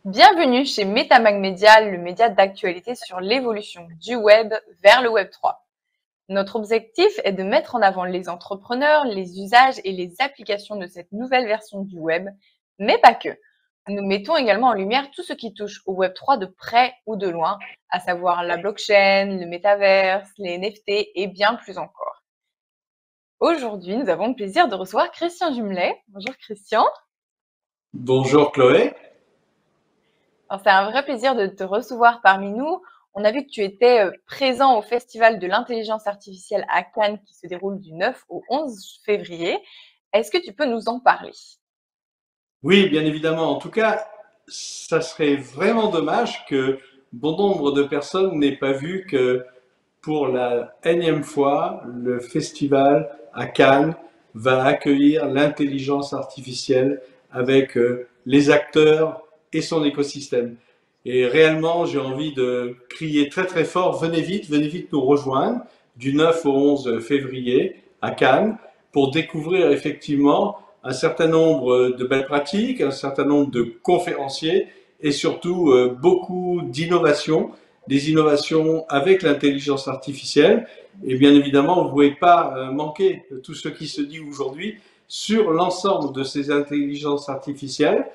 Bienvenue chez Metamag Media, le média d'actualité sur l'évolution du web vers le Web 3. Notre objectif est de mettre en avant les entrepreneurs, les usages et les applications de cette nouvelle version du web, mais pas que. Nous mettons également en lumière tout ce qui touche au Web 3 de près ou de loin, à savoir la blockchain, le métaverse, les NFT et bien plus encore. Aujourd'hui, nous avons le plaisir de recevoir Christian Jumelet. Bonjour Christian. Bonjour Chloé. Alors, c'est un vrai plaisir de te recevoir parmi nous. On a vu que tu étais présent au Festival de l'intelligence artificielle à Cannes qui se déroule du 9 au 11 février. Est-ce que tu peux nous en parler? Oui, bien évidemment. En tout cas, ça serait vraiment dommage que bon nombre de personnes n'aient pas vu que pour la énième fois, le festival à Cannes va accueillir l'intelligence artificielle avec les acteurs et son écosystème. Et réellement, j'ai envie de crier très très fort, venez vite nous rejoindre du 9 au 11 février à Cannes pour découvrir effectivement un certain nombre de belles pratiques, un certain nombre de conférenciers et surtout beaucoup d'innovations, des innovations avec l'intelligence artificielle. Et bien évidemment, vous ne pouvez pas manquer de tout ce qui se dit aujourd'hui sur l'ensemble de ces intelligences artificielles,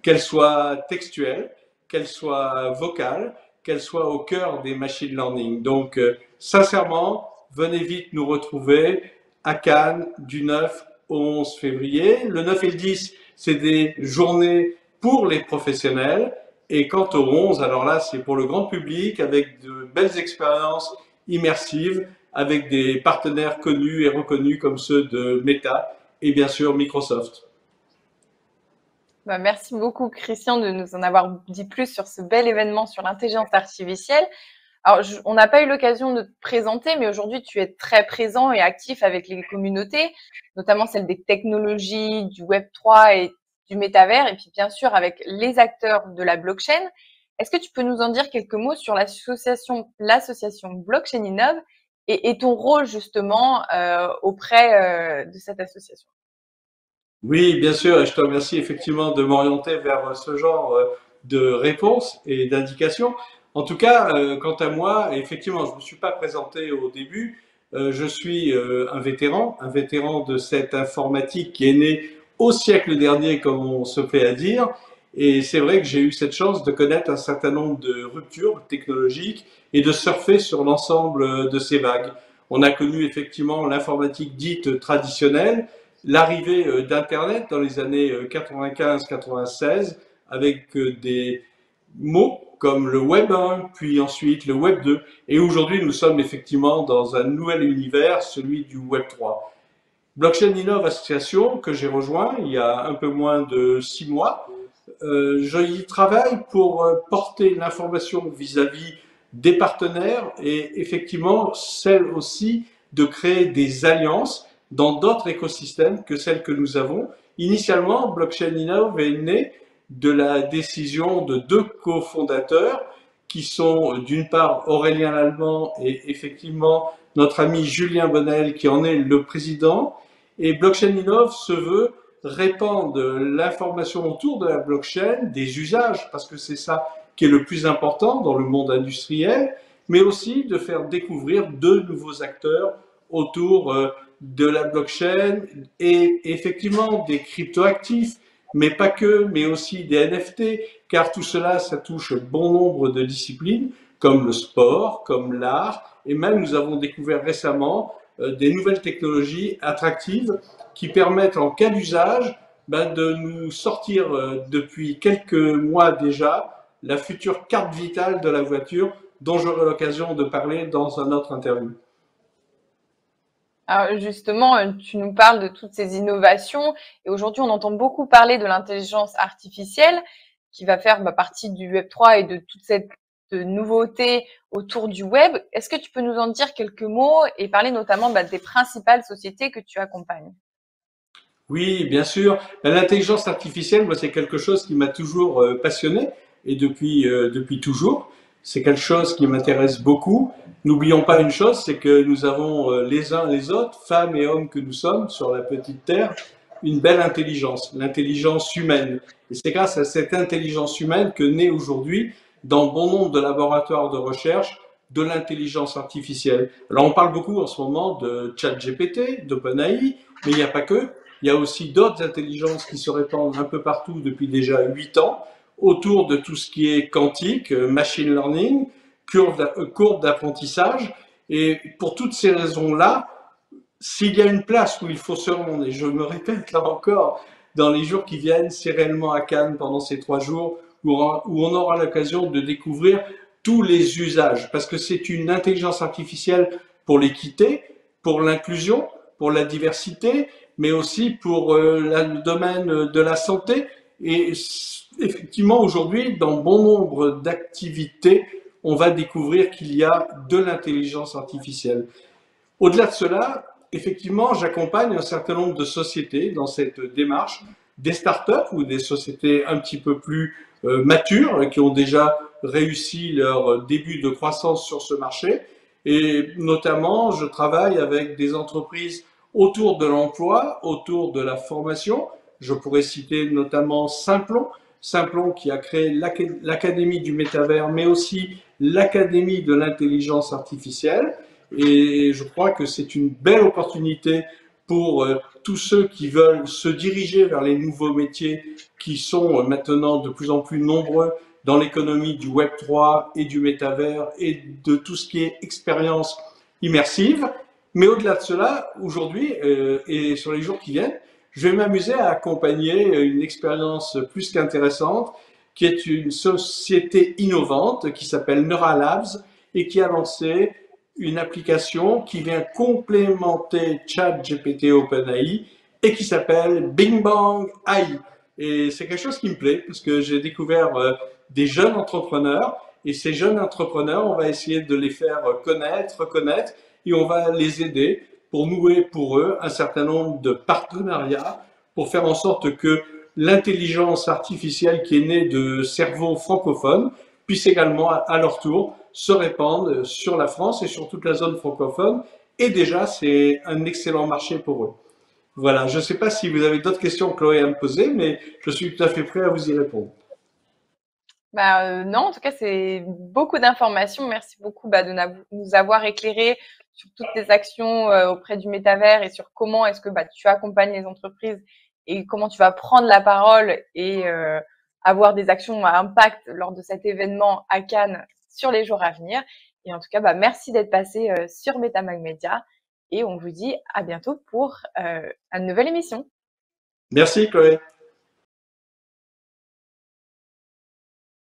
qu'elles soient textuelles, qu'elles soient vocales, qu'elles soient au cœur des machine learning. Donc, sincèrement, venez vite nous retrouver à Cannes du 9 au 11 février. Le 9 et le 10, c'est des journées pour les professionnels. Et quant au 11, alors là, c'est pour le grand public avec de belles expériences immersives avec des partenaires connus et reconnus comme ceux de Meta et bien sûr Microsoft. Merci beaucoup Christian de nous en avoir dit plus sur ce bel événement sur l'intelligence artificielle. Alors, on n'a pas eu l'occasion de te présenter, mais aujourd'hui, tu es très présent et actif avec les communautés, notamment celle des technologies, du Web3 et du métavers, et puis bien sûr avec les acteurs de la blockchain. Est-ce que tu peux nous en dire quelques mots sur l'association Blockchain Innov et ton rôle justement auprès de cette association? Oui, bien sûr, et je te remercie effectivement de m'orienter vers ce genre de réponses et d'indications. En tout cas, quant à moi, effectivement, je ne me suis pas présenté au début. Je suis un vétéran de cette informatique qui est née au siècle dernier, comme on se fait à dire. Et c'est vrai que j'ai eu cette chance de connaître un certain nombre de ruptures technologiques et de surfer sur l'ensemble de ces vagues. On a connu effectivement l'informatique dite traditionnelle, l'arrivée d'Internet dans les années 95-96 avec des mots comme le Web 1, puis ensuite le Web 2. Et aujourd'hui, nous sommes effectivement dans un nouvel univers, celui du Web 3. Blockchain Innov Association, que j'ai rejoint il y a un peu moins de 6 mois, je y travaille pour porter l'information vis-à-vis des partenaires et effectivement celle aussi de créer des alliances dans d'autres écosystèmes que celles que nous avons. Initialement, Blockchain Innov est né de la décision de deux cofondateurs qui sont d'une part Aurélien Lallemand et effectivement notre ami Julien Bonnel qui en est le président. Et Blockchain Innov se veut répandre l'information autour de la blockchain, des usages, parce que c'est ça qui est le plus important dans le monde industriel, mais aussi de faire découvrir de nouveaux acteurs autour de la blockchain et effectivement des cryptoactifs, mais pas que, mais aussi des NFT, car tout cela, ça touche bon nombre de disciplines, comme le sport, comme l'art, et même nous avons découvert récemment des nouvelles technologies attractives qui permettent en cas d'usage de nous sortir depuis quelques mois déjà la future carte vitale de la voiture dont j'aurai l'occasion de parler dans un autre interview. Alors justement, tu nous parles de toutes ces innovations et aujourd'hui, on entend beaucoup parler de l'intelligence artificielle qui va faire partie du Web3 et de toute cette nouveauté autour du web. Est-ce que tu peux nous en dire quelques mots et parler notamment des principales sociétés que tu accompagnes? Oui, bien sûr. L'intelligence artificielle, moi, c'est quelque chose qui m'a toujours passionné et depuis toujours. C'est quelque chose qui m'intéresse beaucoup. N'oublions pas une chose, c'est que nous avons les uns les autres, femmes et hommes que nous sommes sur la petite terre, une belle intelligence, l'intelligence humaine. Et c'est grâce à cette intelligence humaine que naît aujourd'hui, dans bon nombre de laboratoires de recherche, de l'intelligence artificielle. Alors on parle beaucoup en ce moment de ChatGPT, d'OpenAI, mais il n'y a pas que. Il y a aussi d'autres intelligences qui se répandent un peu partout depuis déjà 8 ans autour de tout ce qui est quantique, machine learning, courbe d'apprentissage. Et pour toutes ces raisons-là, s'il y a une place où il faut se rendre, et je me répète là encore, dans les jours qui viennent, c'est réellement à Cannes pendant ces 3 jours où on aura l'occasion de découvrir tous les usages, parce que c'est une intelligence artificielle pour l'équité, pour l'inclusion, pour la diversité, mais aussi pour le domaine de la santé. Et effectivement, aujourd'hui, dans bon nombre d'activités, on va découvrir qu'il y a de l'intelligence artificielle. Au-delà de cela, effectivement, j'accompagne un certain nombre de sociétés dans cette démarche, des startups ou des sociétés un petit peu plus matures qui ont déjà réussi leur début de croissance sur ce marché. Et notamment, je travaille avec des entreprises autour de l'emploi, autour de la formation. Je pourrais citer notamment Simplon, Simplon qui a créé l'Académie du métavers, mais aussi l'Académie de l'intelligence artificielle. Et je crois que c'est une belle opportunité pour tous ceux qui veulent se diriger vers les nouveaux métiers qui sont maintenant de plus en plus nombreux dans l'économie du Web 3 et du métavers et de tout ce qui est expérience immersive. Mais au-delà de cela, aujourd'hui et sur les jours qui viennent, je vais m'amuser à accompagner une expérience plus qu'intéressante qui est une société innovante qui s'appelle Neuralabs et qui a lancé une application qui vient complémenter ChatGPT OpenAI et qui s'appelle Bing Bang AI. Et c'est quelque chose qui me plaît parce que j'ai découvert des jeunes entrepreneurs et ces jeunes entrepreneurs, on va essayer de les faire connaître, reconnaître et on va les aider pour nouer pour eux un certain nombre de partenariats pour faire en sorte que l'intelligence artificielle qui est née de cerveaux francophones puisse également à leur tour se répandre sur la France et sur toute la zone francophone. Et déjà, c'est un excellent marché pour eux. Voilà, je ne sais pas si vous avez d'autres questions, Chloé, à me poser, mais je suis tout à fait prêt à vous y répondre. Non, en tout cas, c'est beaucoup d'informations. Merci beaucoup de nous avoir éclairé sur toutes tes actions auprès du métavers et sur comment est-ce que tu accompagnes les entreprises et comment tu vas prendre la parole et avoir des actions à impact lors de cet événement à Cannes sur les jours à venir. Et en tout cas, merci d'être passé sur Metamag Media et on vous dit à bientôt pour une nouvelle émission. Merci, Chloé.